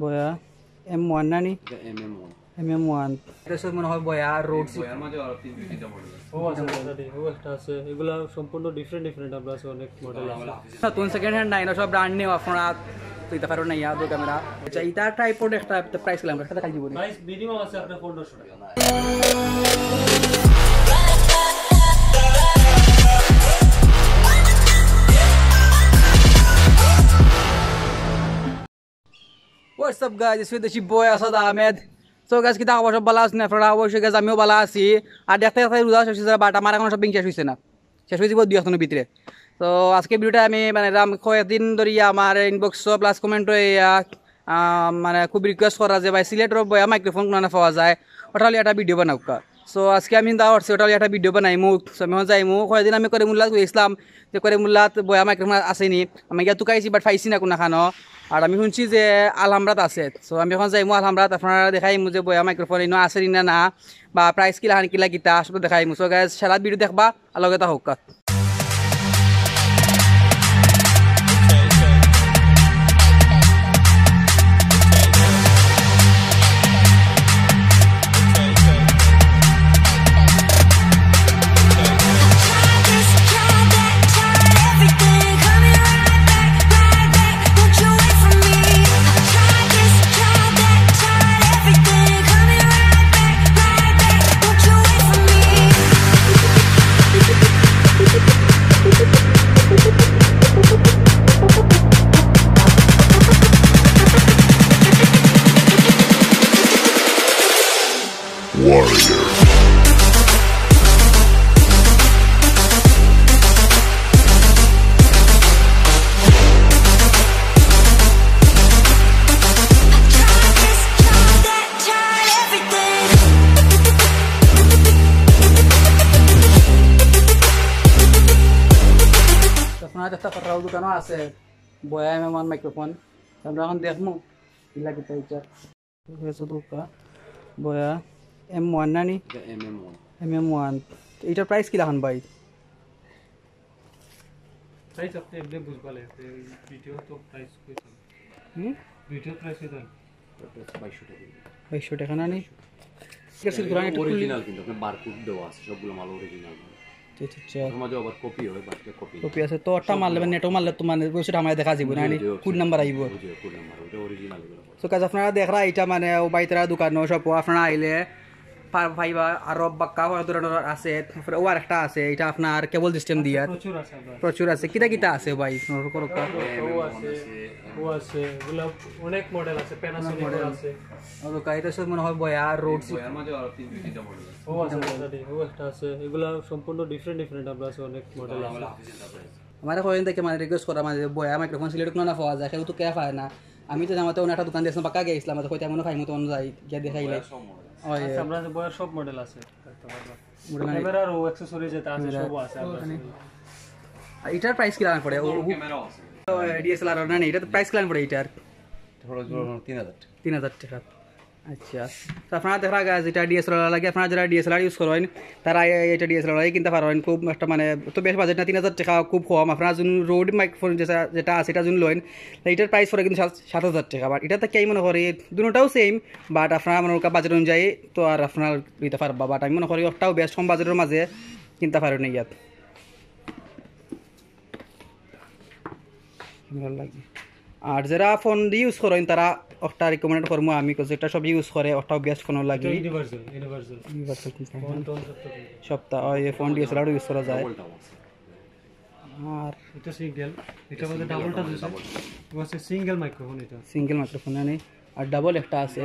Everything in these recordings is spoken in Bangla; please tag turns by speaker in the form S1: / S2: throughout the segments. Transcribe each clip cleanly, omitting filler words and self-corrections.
S1: বয়া M1 নানি
S2: MM1
S1: MM1 এটা সব মনে হয় বয়া রোড
S2: বয়ার মাঝে আর তিনটা মডেল আছে
S3: ও আছে দাদি ও একটা আছে এগুলা সম্পূর্ণ ডিফারেন্ট আমরা আছে অনেক মডেল আছে
S1: নতুন সেকেন্ড হ্যান্ড নাই না সব ব্র্যান্ড নিউ আপনারা তুইতে পারো না ইয়া দো ক্যামেরা আচ্ছা এটা ট্রাইপড একটা প্রাইস লাগবে সেটা কাই দিব
S3: প্রাইস মিনিমাম আছে আপনার 1500 টাকা
S1: What's up guys, it's with the boy Asad Ahmed. So guys, kita অবশ্য ভালো আছেন আপনারা অবশ্যই guys আমিও ভালো আছি আর দেখতে দেখতে রোজা শেষ হয়ে বাট আমার এখন শপিং শেষ হইছে না শেষ হয়ে যাব দুই একদিনের ভিতরে তো আজকে ভিডিওটা আমি মানে কয়েকদিন ধরে আমার ইনবক্স প্লাস কমেন্ট মানে খুব রিকোয়েস্ট করা যে ভাই সিলেটের বয়া মাইক্রোফোন কোনা পাওয়া যায় ওটা একটা ভিডিও বানাওকা সো আজকে আমি দা করছি ওটা একটা ভিডিও বানাইমু আমি যাইমু কয়েকদিন আমি করে মুল্লাত গেছিলাম যে করে মুল্লাত বয়া মাইক্রোফোন আসেনি আমি গিয়া তুকাইছি বাট পাইছি না কোনাখানো আর আমি শুনছি যে আলহামরাত আছে সো আমি এখন যাইমু আলহামরাত আপনারা দেখাইমু যে বয়া মাইক্রোফোন ইনো আছে না বা প্রাইস কিলা কিলা কিতা সব দেখাইমু সো গাইস সারা ভিডিও দেখবা আর লগে তা হোক দেখতে পারাও দোকানও আছে বয়া M1 মাইক্রোফোন আমরা এখন দেখমু কিলা কিতা এটা হয়েছে দোকা বয়া M1 নানি MM1 এটার প্রাইস কিলা হন ভাই
S3: প্রাইস আপনি একদম বুঝবালে ভিডিও তো প্রাইস কইছেন ভিডিও প্রাইস কইছেন
S2: 2200 টাকা
S1: 2200 টাকা নানি
S2: অরিজিনাল কিন্তু আপনার বারকোড দেওয়া আছে সবগুলো মাল অরিজিনাল
S1: আচ্ছা
S2: মাঝে আবার কপি হয় বাট
S1: কপি আছে তো ওটা মারলে নেটও মারলে তো মানে ওইটা আমায় দেখা যাবে না কোড নাম্বার আইব
S2: কোড নাম্বার ওটা অরিজিনাল
S1: তো কাজ আপনারা দেখরা এটা মানে ও বাইতরা দোকান সব আপনারা আইলে ভাইবা আর বাক্কা ধরনের আছে ও আর একটা আছে এটা আপনার কেবল সিস্টেম দিয়া প্রচুর আছে কিটা কিটা আছে ভাই
S3: ও আছে এগুলা অনেক মডেল আছে প্যানাসোনিক মডেল আছে
S1: আর কাইটা সব মনে হয় বয়া রোড
S2: বয়ার মাঝে আর তিনটা মডেল আছে
S3: ও আছে দাদি ও একটা আছে এগুলা সম্পূর্ণ ডিফারেন্ট আমরা আছে অনেক মডেল আছে
S1: আমার কয়েন থেকে মানে রিকোয়েস্ট করা মানে বয়া মাইক্রোফোন সিলেক্ট না পাওয়া যায় কেউ তো কে পায় না আমি তো জামাতে অন্য একটা দোকান দিয়েছিলাম বাক্কা গেছিলাম তো কইতে এমন খাইমু তো অন্য যাই গিয়া দেখাইলে
S3: আমরা বয়ার সব মডেল আছে ক্যামেরার ও অ্যাকসেসরি যেটা আছে সব আছে
S1: এটার প্রাইস কি লাগান পড়ে ও
S2: ক্যামেরাও আছে
S1: ডিএসএলআর না এটা তো প্রাইস লাগান পড়ে এটার
S2: ধরো 3000
S1: টাকা আচ্ছা তো আপনারা দেখা গেছে যেটা ডিএসএলআর লাগে আপনারা যারা ডিএসএলআর ইউজ করেন তারা এটা ডিএসএলআর কিনতে পারেন খুব একটা মানে তো বেশ বাজেট না 3000 টাকা খুব কম আপনারা যদি রোড মাইক্রোফোন যেটা আছে এটা যদি লোন এটার প্রাইস পড়ে কিন্তু 7000 টাকা বাট এটা তো কেই মনে করি দুটোটাও সেম বাট আপনারা মনে করেন বাজেট অনুযায়ী তো আর আপনারা দিতে পারবা বাট আমি মনে করি একটাও বেস্ট কম বাজেটের মাঝে কিনতে পারেন ইয়াত ভালো লাগে আর যারা ফোন দিয়ে ইউজ করেন তারা একটা রিকমেন্ড করবো আমি যেটা সব ইউজ করে ওটাও বেস্ট ফোন লাগে ইউনিভার্সাল সপ্তাহ এই ফোন ডিএসএলআর ইউজ করা যায় আর
S3: এটা সিঙ্গেল এটা মধ্যে ডাবলটা দিছে ওয়াসে সিঙ্গেল মাইক্রোফোন এটা
S1: সিঙ্গেল মাইক্রোফোন নেই আর ডাবল একটা আছে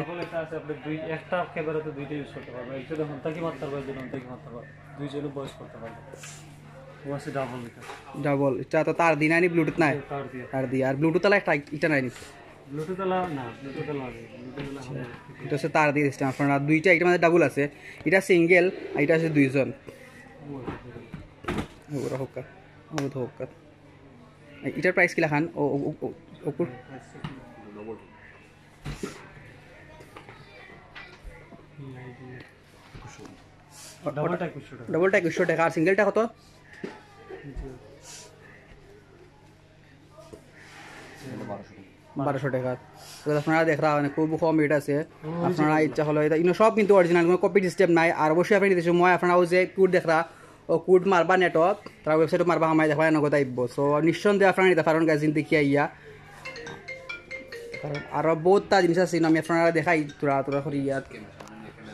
S3: আপনি দুই একটা ক্যামেরাতে দুইটা ইউজ করতে পারবেন একটা যখন তাকি মারতে পারবেন যখন তাকি মারতে পারবেন দুইজনে ভয়েস করতে পারবেন ওয়াসে ডাবল
S1: ডাবল এটা তো তার দিন আনি ব্লুটুথ নাই তার দিয়ে আর ব্লুটুথ আলা একটা এটা নাই
S3: ব্লুটুথ আলা না ব্লুটুথ আলা
S1: এটা হচ্ছে তার দিয়ে সিস্টেম আপনারা দুইটা এটা মানে ডাবল আছে এটা সিঙ্গেল আর এটা আছে দুইজন ওরা হোকা এটার প্রাইস কি লাখান ও ওকুর ডবলটা 2100 টাকা আর সিঙ্গেলটা কত 1200 টাকা আপনারা দেখরা মানে খুব কম রেট আছে আপনারা ইচ্ছা হলো এটা ইনো সব কিন্তু অরিজিনাল কোনো কপি সিস্টেম নাই আর অবশ্যই আপনি দিতে সময় আপনারা যে কোড দেখরা ও কোড মারবা নেটত তার ওয়েবসাইটে মারবা আমায় দেখবা নগদ আইব সো নিঃসন্দেহে আপনারা নিতে পারেন গাইজ দেখি আইয়া আর বহুতটা জিনিস আছে আমি আপনারা দেখাই তোরা তোরা করি ইয়াত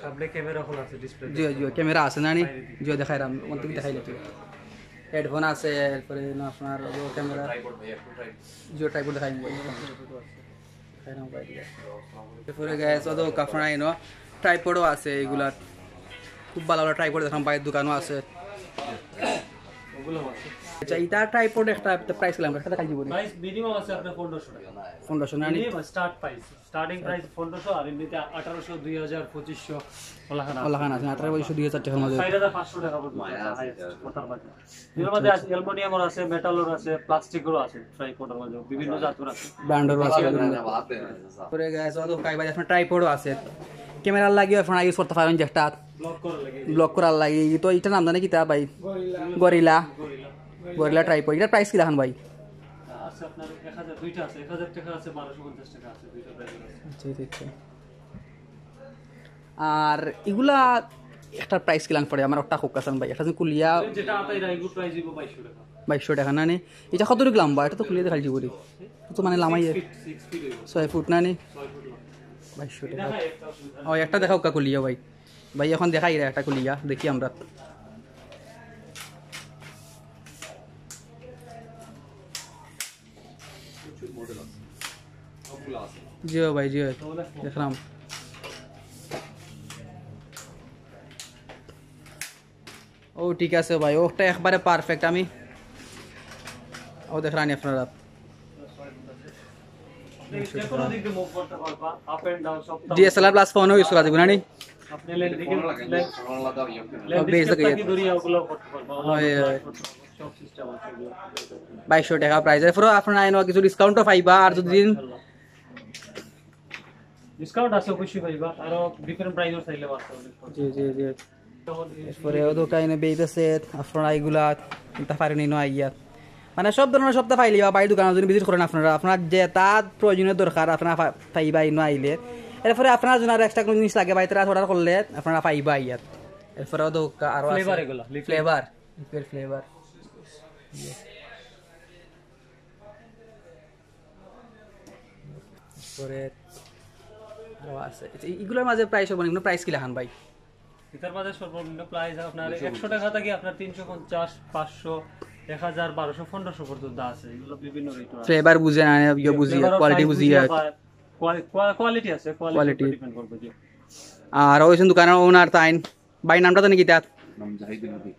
S3: সামনে ক্যামেরা খোলা আছে ডিসপ্লে
S1: জিও জিও ক্যামেরা আছে না নি জিও দেখাই রাম কোন থেকে দেখাইলে তুই হেডফোন আছে এরপরে না আপনার ক্যামেরা জিও টাইপ দেখাই এরপরে গ্যাস অত আপনারা এনো ট্রাইপডও আছে এগুলা খুব ভালো ভালো ট্রাইপড দেখাম বাইরের দোকানও আছে
S3: ওগুলো আছে
S1: আচ্ছা এটা ট্রাইপড একটা প্রাইস কেমন একটা দেখাই দিব
S3: প্রাইস মিনিমাম আছে আপনার 1500 টাকা
S1: 1500 না নি
S3: minimum start price starting price 1500 আর এমনিতে 1800 2000 2500 ওলাখানা
S1: ওলাখান আছে 18 2000 টাকার মধ্যে
S3: 4500 টাকা পর্যন্ত মোটার মাঝে এর মধ্যে আছে অ্যালুমিনিয়ামের আছে মেটালের আছে প্লাস্টিকেরও আছে ট্রাইপডের মধ্যে বিভিন্ন জাতের আছে
S1: ব্র্যান্ডের আছে পরে গ্যাস অত কাইবা আপনার ট্রাইপডও আছে ক্যামেরা লাগিয়ে আপনারা ইউজ করতে পারেন যেটা ব্লক করার লাগে তো এটা নাম জানে কি তা ভাই গরিলা গরিলা ট্রাইপড এটা প্রাইস কি রাখেন ভাই
S3: আছে আপনার 1000 দুইটা আছে 1000 টাকা আছে 1250 টাকা আছে দুইটা প্রাইস আছে
S1: আচ্ছা আচ্ছা আর এগুলা একটা প্রাইস কি লাগ পড়ে আমার একটা খুব কাছেন ভাই এটা কুলিয়া
S3: যেটা আতাই রাইগু প্রাইস দিব 2200 টাকা
S1: 2200 টাকা না নি এটা কত দূর লাম্বা এটা তো কুলিয়া দেখালছি বলি তো মানে লামাই
S3: 6 ফিট
S1: 6 ফুট না নি 2200 টাকা ও একটা দেখাও কা কুলিয়া ভাই ভাই এখন দেখাই রে একটা কুলিয়া দেখি আমরা জিও ভাই জিও দেখলাম ও ঠিক আছে ভাই ওটা একবারে পারফেক্ট আমি ও দেখলাম আপনারা
S3: যেকোনো দিক দিয়ে মুভ করতে পারবা আপ এন্ড ডাউন সব
S1: ডিএসএলআর প্লাস ফোনও ইউজ করা যাবে না নি
S3: আপনি লেন দিকে লেন দিকে দূরিয়া ওগুলো করতে পারবা সব সিস্টেম আছে
S1: 2200 টাকা প্রাইস এর পরে আপনারা আইনো কিছু ডিসকাউন্টও পাইবা আর যদি
S3: ডিসকাউন্ট আছে অবশ্যই পাইবা আর ডিফারেন্ট প্রাইসও চাইলে আছে
S1: জি জি জি এরপরে ও দোকানে বেইতেছে আপনারা এগুলা কিনতে পারেন ইনো আইয়া মানে সব ধরনের সবটা পাইলে বা বাইরের দোকানে যদি ভিজিট করেন আপনারা আপনার যে তার প্রয়োজনীয় দরকার আপনারা পাইবা ইনো আইলে এরপরে আপনার জন্য আর এক্সট্রা কোনো জিনিস লাগে বাইরে অর্ডার করলে আপনারা পাইবা ইয়াত এরপরে ও দোকান আরো
S3: ফ্লেভার এগুলো
S1: ফ্লেভার ফ্লেভার পরে আরো আছে এগুলোর মাঝে প্রাইস হবে না প্রাইস কি লাগান ভাই
S3: এটার মাঝে সর্বনিম্ন প্রাইস আপনার 100 টাকা থেকে আপনার 350 500 1000 1200 1500 পর্যন্ত আছে এগুলো বিভিন্ন রেট আছে
S1: ফ্লেভার বুঝে না ইয়ে বুঝি কোয়ালিটি বুঝি
S3: কোয়ালিটি আছে কোয়ালিটি ডিপেন্ড করবে জি
S1: আর ওই দোকানের ওনার তাইন ভাই নামটা তো নাকি তার
S2: নাম জাহিদুল নবী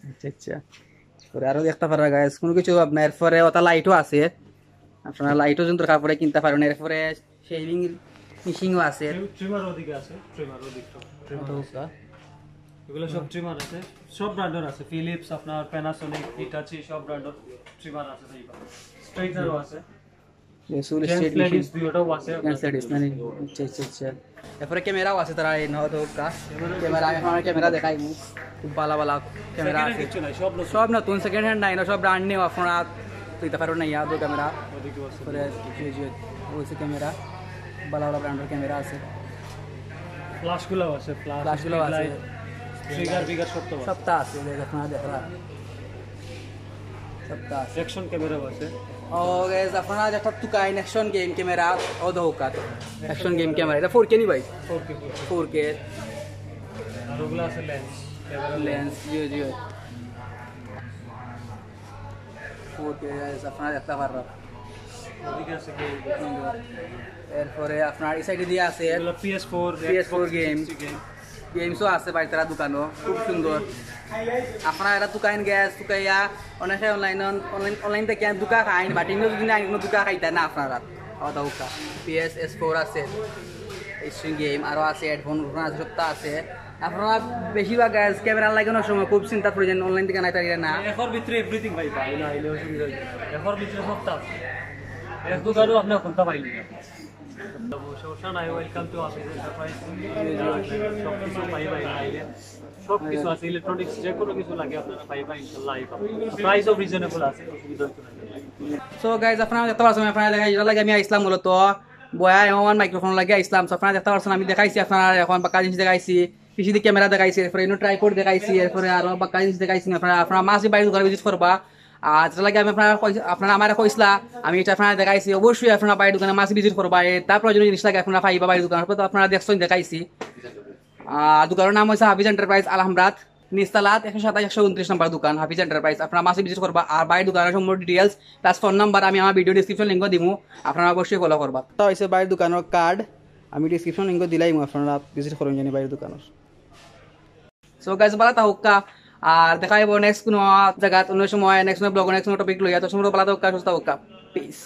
S1: আচ্ছা আচ্ছা পরে আরো দেখতে পারা গাইস কোনো কিছু আপনার এরপরে ওটা লাইটও আছে আপনারা লাইটও যদি দরকার পড়ে কিনতে পারেন এরপরে শেভিং ফিশিংও আছে
S3: ট্রিমার ওদিকে আছে ট্রিমার ওদিকটা এগুলো সব ট্রিমার আছে সব ব্র্যান্ডের আছে ফিলিপস আপনার প্যানাসোনিক হিটাচি সব ব্র্যান্ডের ট্রিমার আছে সেইবা স্ট্রেটনারও আছে
S1: সুল
S3: জেন্টস
S1: স্টেট
S3: লেডিস দুটোও আছে
S1: লেডিস মানে আচ্ছা আচ্ছা আচ্ছা এরপরে ক্যামেরাও আছে তারা এই নয় তো ক্যামেরা আমি ক্যামেরা দেখাই খুব ভালো ভালো ক্যামেরা আছে
S3: কিছু নাই সব
S1: সব নতুন সেকেন্ড হ্যান্ড নাই না সব ব্র্যান্ড নিউ আপনারা দিতে পারো না ইয়াদো ক্যামেরা
S3: ওদিকে আছে
S1: পরে ওইসে ক্যামেরা ভালো ভালো ব্র্যান্ডের ক্যামেরা আছে
S3: ফ্ল্যাশগুলো আছে
S1: ফ্ল্যাশগুলো আছে
S3: ট্রিগার বিগার
S1: সবটা আছে দেখ আপনারা দেখরা সবটা আছে
S3: সেকশন ক্যামেরাও আছে
S1: ও গাইস আপনারা যেটা তুকাইন অ্যাকশন গেম ক্যামেরা ও দোকাত অ্যাকশন গেম ক্যামেরা এটা 4K নি ভাই 4K
S3: আর ওগুলো আছে
S1: lens Jio Jio 4K guys আপনারা দেখতে পারবেন
S3: ওদিকে আছে
S1: এরপরে আপনার এই সাইডে দিয়ে আছে
S3: এগুলো PS4
S1: গেম গেমসও আছে ভাই তারা দোকানও খুব সুন্দর আপনারা এটা দোকান গ্যাস তুকাইয়া অনেকে অনলাইন থেকে দোকা খাইন বাট ইংরেজি যদি আইন দোকা খাইতা না আপনারা দৌকা PS4 আছে স্ট্রিং গেম আরও আছে হেডফোন আছে সবটা আছে আপনারা বেশিরভাগ গ্যাস ক্যামেরা লাগানোর সময় খুব চিন্তা প্রয়োজন অনলাইন থেকে নাই তারিখ না
S3: এর ভিতরে এভরিথিং ভাই পাই না আইলে অসুবিধা এর ভিতরে সবটা আছে এর দোকানও আপনি কোনটা পাইলি না সমস্যা নাই ওয়েলকাম টু অফিস এন্টারপ্রাইজ সব কিছু পাইবা আইলে সব কিছু আছে ইলেকট্রনিক্স যে কোনো কিছু লাগে আপনারা পাইবা ইনশাআল্লাহ প্রাইসও রিজনেবল আছে অসুবিধা হচ্ছে না
S1: সো গাইজ আপনারা দেখতে পাচ্ছেন আপনারা দেখা এটা লাগে আমি আইসলাম মূলত বয়া এমন মাইক্রোফোন লাগে ইসলাম আপনারা দেখতে পাচ্ছেন আমি দেখাইছি আপনারা এখন বাক্কা জিনিস দেখাইছি পিছিয়ে ক্যামেরা দেখাইছি এরপরে ইনো ট্রাইপড দেখাইছি এরপরে আরো বাক্কা জিনিস দেখাইছি আপনারা মাছ বাইরে দোকানে ভিজিট করবা আর যেটা লাগে আমি আপনারা আমার কইসলা আমি এটা আপনারা দেখাইছি অবশ্যই আপনারা বাইরে দোকানে মাছ ভিজিট করবা তার প্রয়োজনীয় জিনিস লাগে আপনারা পাইবা বাইরে দোকানে তো আপনারা দেখছেন দেখাইছি দোকানের নাম হচ্ছে হাফিজ এন্টারপ্রাইজ আলহামরাত নিস্তালাত 127-129 নম্বর দোকান হাফিজ এন্টারপ্রাইজ আপনারা মাসে ভিজিট করবা আর বাইরের দোকানের সম্পূর্ণ ডিটেলস প্লাস ফোন নাম্বার আমি আমার ভিডিও ডিসক্রিপশন লিঙ্ক দিমু আপনারা অবশ্যই ফলো করবা তো হইছে বাইরের দোকানের কার্ড আমি ডিসক্রিপশন লিঙ্ক দিলাইম আপনারা ভিজিট করুন জানি বাইরের দোকানের সো গাইস ভালো থাকুকা আর দেখাইবো নেক্সট কোনো জায়গা অন্য সময় নেক্সট ব্লগ নেক্সট টপিক লইয়া তো সময় ভালো থাকুকা সুস্থ থাকুকা পিস